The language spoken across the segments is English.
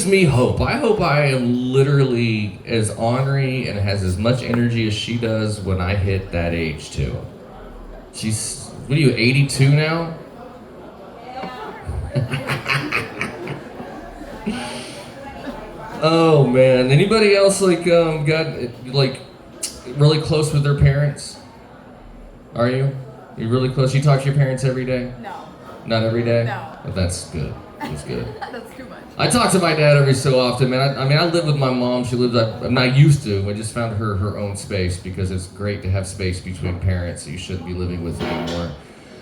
me hope. I hope I am literally as ornery and has as much energy as she does when I hit that age too. She's, what are you, 82 now? Oh man, anybody else got like really close with their parents? Are you? You really close? You talk to your parents every day? No. Not every day? No. But that's good. That's good. That's too much. I talk to my dad every so often, man. I live with my mom. She lives. I'm not used to. I just found her own space because it's great to have space between parents that you shouldn't be living with anymore.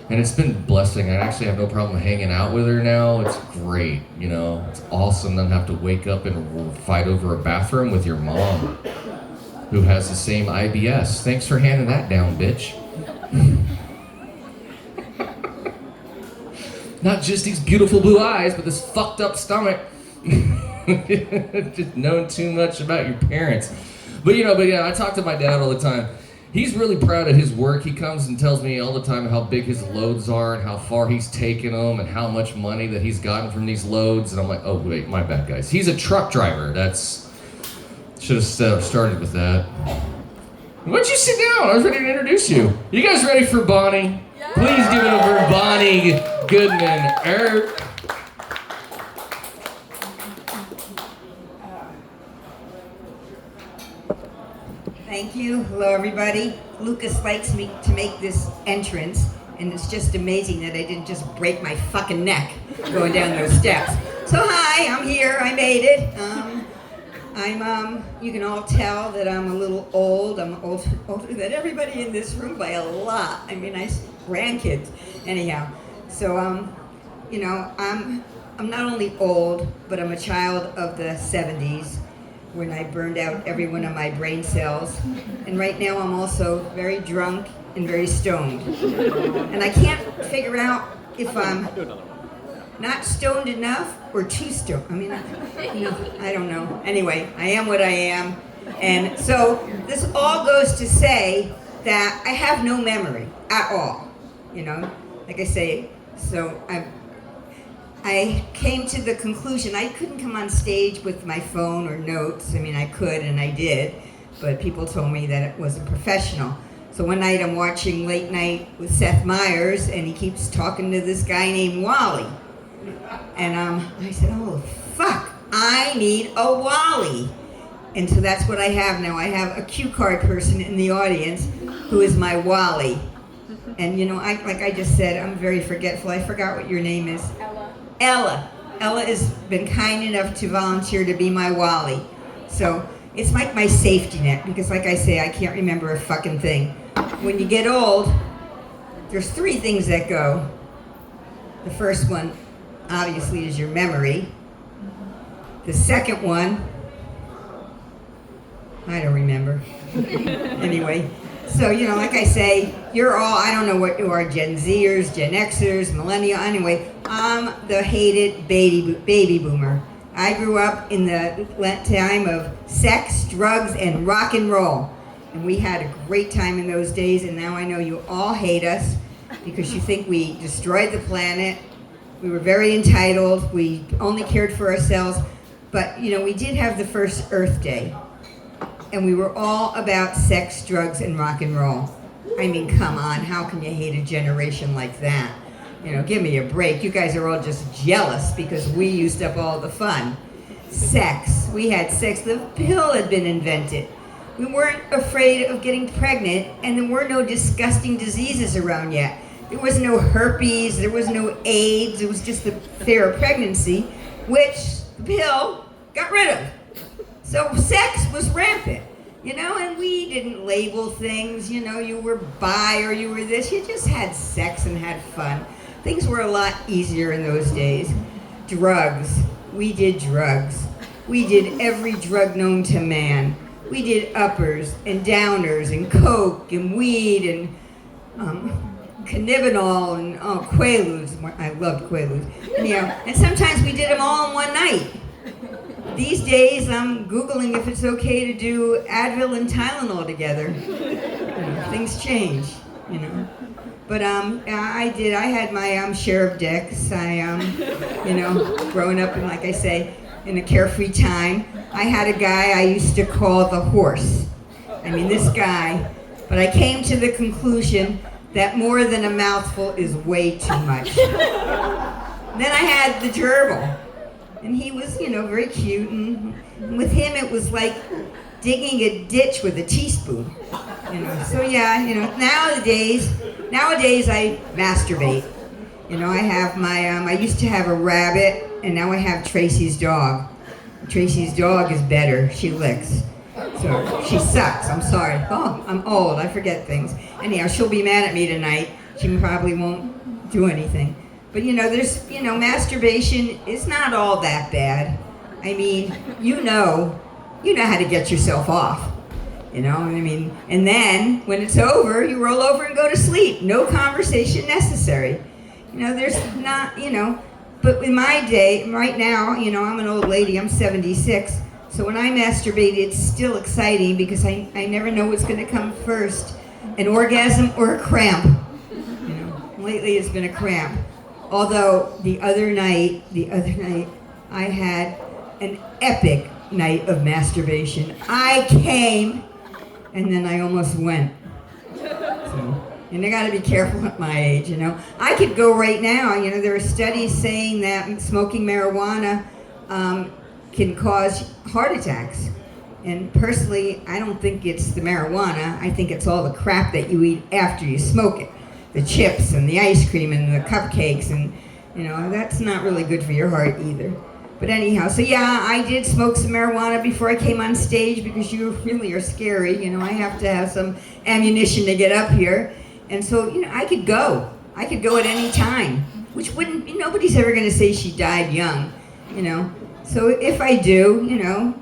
And it's been a blessing. I actually have no problem hanging out with her now. It's great, you know. It's awesome. Don't have to wake up and fight over a bathroom with your mom, who has the same IBS. Thanks for handing that down, bitch. Not just these beautiful blue eyes, but this fucked up stomach. Just knowing too much about your parents. But yeah, I talk to my dad all the time. He's really proud of his work. He comes and tells me all the time how big his loads are and how far he's taken them and how much money that he's gotten from these loads. And I'm like, oh wait, my bad, guys. He's a truck driver. Should have started with that. Why don't you sit down? I was ready to introduce you. You guys ready for Bonnie? Yeah. Please give it up for Bonnie Goodman Earp. Thank you. Hello, everybody. Lucas likes me to make this entrance, and it's just amazing that I didn't just break my fucking neck going down those steps. So hi, I'm here. I made it. You can all tell that I'm a little old. I'm older than everybody in this room by a lot. I mean, grandkids. Anyhow, so I'm not only old, but I'm a child of the 70s. When I burned out every one of my brain cells. And right now I'm also very drunk and very stoned. And I can't figure out if I'm not stoned enough or too stoned. I mean, I don't know. Anyway, I am what I am. And so this all goes to say that I have no memory at all. Like I say, so I came to the conclusion I couldn't come on stage with my phone or notes. I mean, I could and I did, but people told me that it wasn't professional. So one night I'm watching Late Night with Seth Meyers, and he keeps talking to this guy named Wally. And I said, oh, fuck, I need a Wally. And so that's what I have now. I have a cue card person in the audience who is my Wally. And like I just said, I'm very forgetful. I forgot what your name is. Ella. Ella has been kind enough to volunteer to be my Wally. So it's like my safety net, because like I say, I can't remember a fucking thing. When you get old, there's 3 things that go. The first one, obviously, is your memory. The second one, I don't remember. Anyway. So, like I say, you're all, I don't know what you are, Gen Zers, Gen Xers, Millennial. Anyway, I'm the hated baby boomer. I grew up in the time of sex, drugs, and rock and roll. And we had a great time in those days, and now I know you all hate us because you think we destroyed the planet. We were very entitled. We only cared for ourselves. But, we did have the first Earth Day. And we were all about sex, drugs, and rock and roll. I mean, come on, how can you hate a generation like that? Give me a break. You guys are all just jealous because we used up all the fun. Sex. We had sex. The pill had been invented. We weren't afraid of getting pregnant, and there were no disgusting diseases around yet. There was no herpes. There was no AIDS. It was just the fear of pregnancy, which the pill got rid of. So sex was rampant, and we didn't label things, you were bi or you were this. You just had sex and had fun. Things were a lot easier in those days. Drugs. We did drugs. We did every drug known to man. We did uppers and downers and coke and weed and cannabinol and Quaaludes. I loved Quaaludes. And sometimes we did them all in one night. These days, I'm Googling if it's okay to do Advil and Tylenol together. Things change, But I had my share of dicks. Growing up, and like I say, in a carefree time, I had a guy I used to call the horse. I mean, this guy. But I came to the conclusion that more than a mouthful is way too much. Then I had the gerbil. And he was, very cute. And with him, it was like digging a ditch with a teaspoon. So yeah, nowadays I masturbate. I have I used to have a rabbit, and now I have Tracy's dog. Tracy's dog is better. She licks. So she sucks. I'm sorry. Oh, I'm old. I forget things. Anyhow, she'll be mad at me tonight. She probably won't do anything. But there's masturbation is not all that bad. I mean, you know how to get yourself off. And then when it's over, you roll over and go to sleep. No conversation necessary. There's not, but in my day, right now, I'm an old lady, I'm 76. So when I masturbate, it's still exciting because I never know what's going to come first, an orgasm or a cramp. Lately it's been a cramp. Although the other night, I had an epic night of masturbation. I came, and then I almost went. And I got to be careful at my age, I could go right now. There are studies saying that smoking marijuana can cause heart attacks. And personally, I don't think it's the marijuana. I think it's all the crap that you eat after you smoke it. The chips and the ice cream and the cupcakes, and that's not really good for your heart either. But anyhow, so yeah, I did smoke some marijuana before I came on stage because you really are scary. I have to have some ammunition to get up here. And so, I could go at any time, which nobody's ever going to say she died young, So if I do,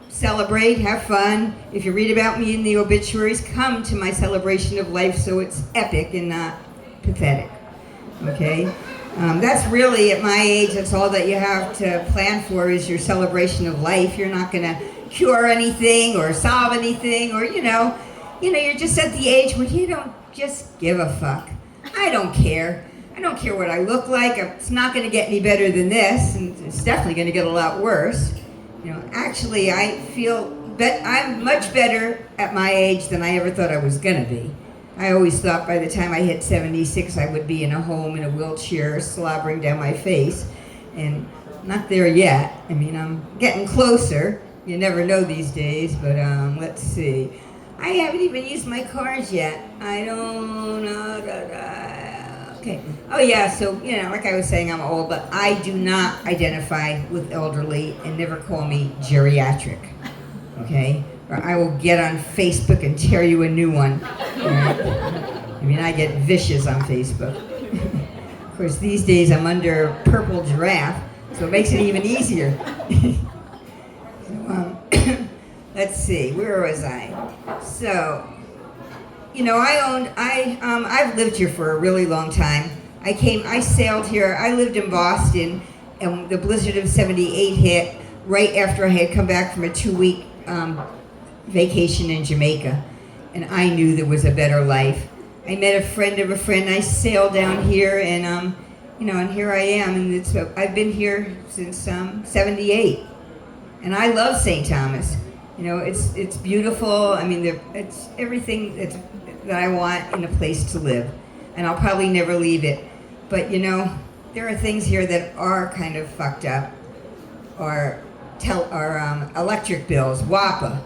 celebrate, have fun. If you read about me in the obituaries, come to my celebration of life so it's epic and not pathetic, okay? That's really, at my age, that's all that you have to plan for is your celebration of life. You're not going to cure anything or solve anything or, you're just at the age where you don't just give a fuck. I don't care. I don't care what I look like. It's not going to get any better than this, and it's definitely going to get a lot worse. Actually, I feel I'm much better at my age than I ever thought I was going to be. I always thought by the time I hit 76, I would be in a home in a wheelchair, slobbering down my face, and not there yet. I mean, I'm getting closer. You never know these days, but let's see. I haven't even used my cars yet. I don't know. Okay. Oh yeah, so, like I was saying, I'm old, but I do not identify with elderly, and never call me geriatric. Okay? Or I will get on Facebook and tear you a new one. Right? I mean, I get vicious on Facebook. Of course, these days I'm under purple giraffe, so it makes it even easier. Let's see, where was I? So, I've lived here for a really long time. I sailed here. I lived in Boston, and the blizzard of '78 hit right after I had come back from a 2-week vacation in Jamaica, and I knew there was a better life. I met a friend of a friend. I sailed down here, and and here I am. And I've been here since '78, and I love St. Thomas. It's beautiful. I mean, it's everything that I want in a place to live, and I'll probably never leave it. But there are things here that are kind of fucked up, or electric bills, WAPA,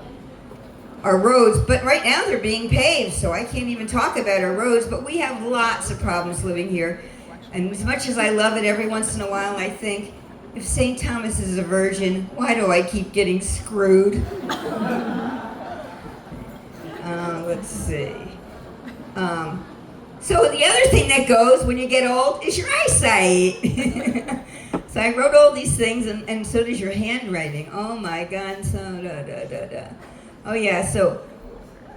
our roads. But right now they're being paved, so I can't even talk about our roads. But we have lots of problems living here, and as much as I love it, every once in a while I think, if St. Thomas is a virgin, why do I keep getting screwed? Let's see. So the other thing that goes when you get old is your eyesight. So I wrote all these things, and so does your handwriting. Oh my God, so da. Oh yeah, so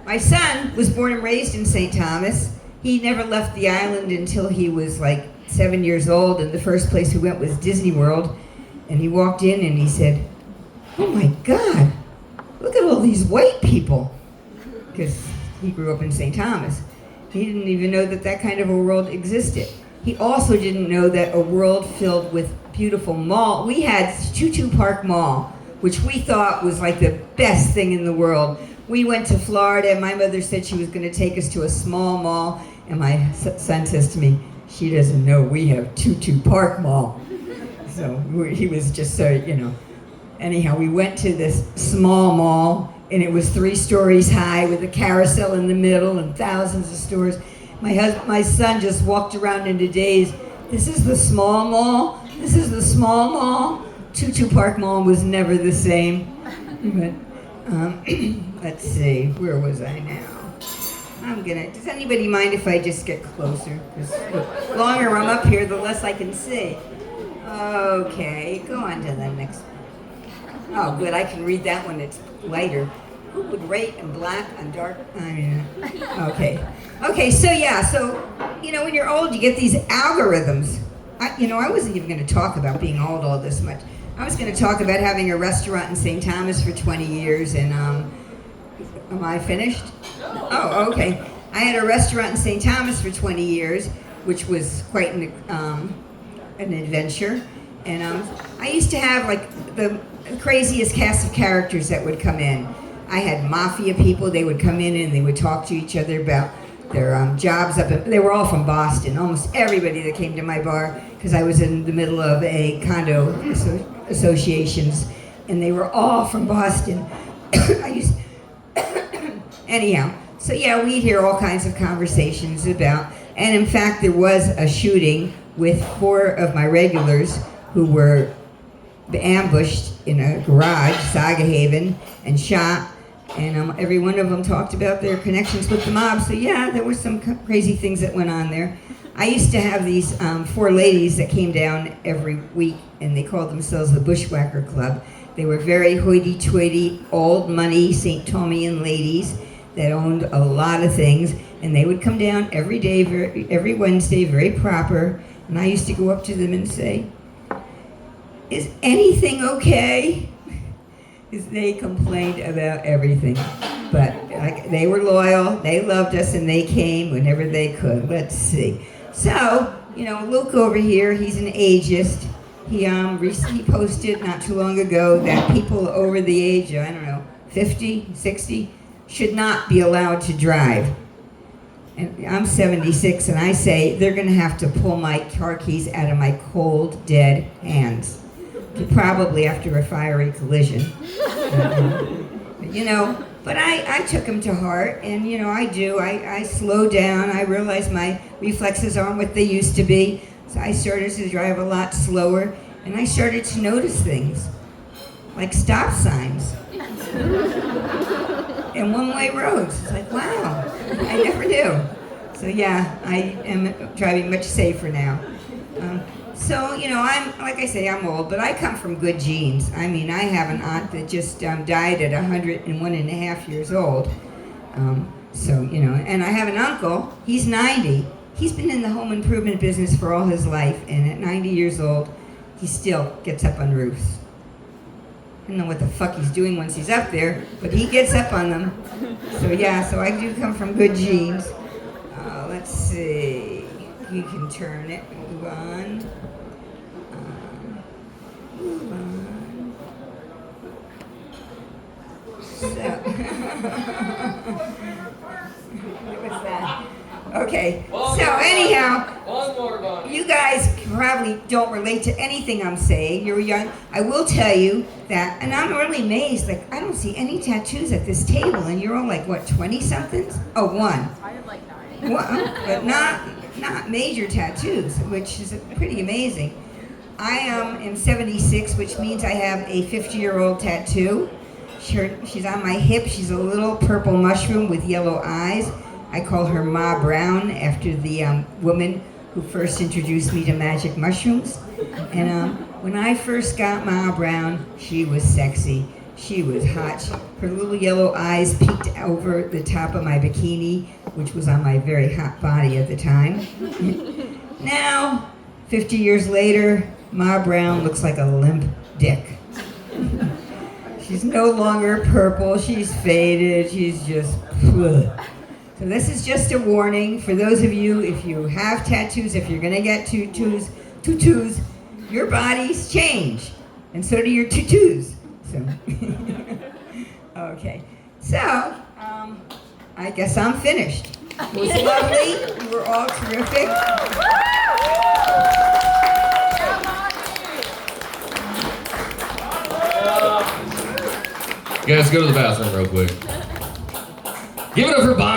my son was born and raised in St. Thomas. He never left the island until he was like 7 years old, and the first place we went was Disney World. And he walked in and he said, "Oh my God, look at all these white people." Because he grew up in St. Thomas. He didn't even know that kind of a world existed. He also didn't know that a world filled with beautiful mall. We had Tutu Park Mall which we thought was like the best thing in the world. We went to Florida, and my mother said she was going to take us to a small mall, and my son says to me, she doesn't know we have Tutu Park Mall. So he was just so, Anyhow, we went to this small mall, and it was 3 stories high with a carousel in the middle and thousands of stores. My son just walked around in a daze. This is the small mall? This is the small mall? Tutu Park Mall was never the same. But, let's see, where was I now? Does anybody mind if I just get closer? Because the longer I'm up here, the less I can see. Okay, go on to the next one. Oh, good, I can read that one, it's lighter. Who would rate in black and dark? Okay. Okay, so when you're old, you get these algorithms. I wasn't even going to talk about being old all this much. I was going to talk about having a restaurant in St. Thomas for 20 years, and am I finished? Oh, okay. I had a restaurant in St. Thomas for 20 years, which was quite an adventure. And I used to have like the craziest cast of characters that would come in. I had mafia people. They would come in and they would talk to each other about their jobs they were all from Boston. Almost everybody that came to my bar, because I was in the middle of a condo associations, and they were all from Boston. Anyhow, so yeah, we'd hear all kinds of conversations about, and in fact, there was a shooting with 4 of my regulars who were ambushed in a garage, Saga Haven, and shot. And every one of them talked about their connections with the mob. So yeah, there were some crazy things that went on there. I used to have these 4 ladies that came down every week, and they called themselves the Bushwhacker Club. They were very hoity-toity, old money St. Thomian ladies that owned a lot of things, and they would come down every day, every Wednesday, very proper. And I used to go up to them and say, "Is anything okay?" Because they complained about everything. But they were loyal, they loved us, and they came whenever they could. Let's see. So, Luke over here, he's an ageist. He posted not too long ago that people over the age of, 50, 60, should not be allowed to drive. And I'm 76, and I say they're going to have to pull my car keys out of my cold, dead hands. Probably after a fiery collision. But I took him to heart, and I slowed down. I realized my reflexes aren't what they used to be, so I started to drive a lot slower, and I started to notice things, like stop signs and one-way roads. It's like, wow, I never knew. So yeah, I am driving much safer now. I'm old, but I come from good genes. I have an aunt that just died at 101 and a half years old. And I have an uncle, he's 90. He's been in the home improvement business for all his life, and at 90 years old, he still gets up on roofs. I don't know what the fuck he's doing once he's up there, but he gets up on them. So I do come from good genes. Let's see. You can turn it, move on. What was that? Okay. One more, Bonnie. You guys probably don't relate to anything I'm saying. You're young. I will tell you that, and I'm really amazed. Like, I don't see any tattoos at this table, and you're all like, what, 20-somethings? Oh, 1. I have like 9. But not major tattoos, which is pretty amazing. I am 76, which means I have a 50-year-old tattoo. She's on my hip. She's a little purple mushroom with yellow eyes. I call her Ma Brown after the woman who first introduced me to magic mushrooms. And when I first got Ma Brown, she was sexy. She was hot. Her little yellow eyes peeked over the top of my bikini, which was on my very hot body at the time. Now, 50 years later, Ma Brown looks like a limp dick. She's no longer purple, she's faded, she's just... Ugh. So this is just a warning for those of you, if you have tattoos, if you're gonna get tutus, your bodies change, and so do your tutus. soon. Okay, so I guess I'm finished. It was lovely. You were all terrific. You guys go to the bathroom real quick. Give it up for Bonnie.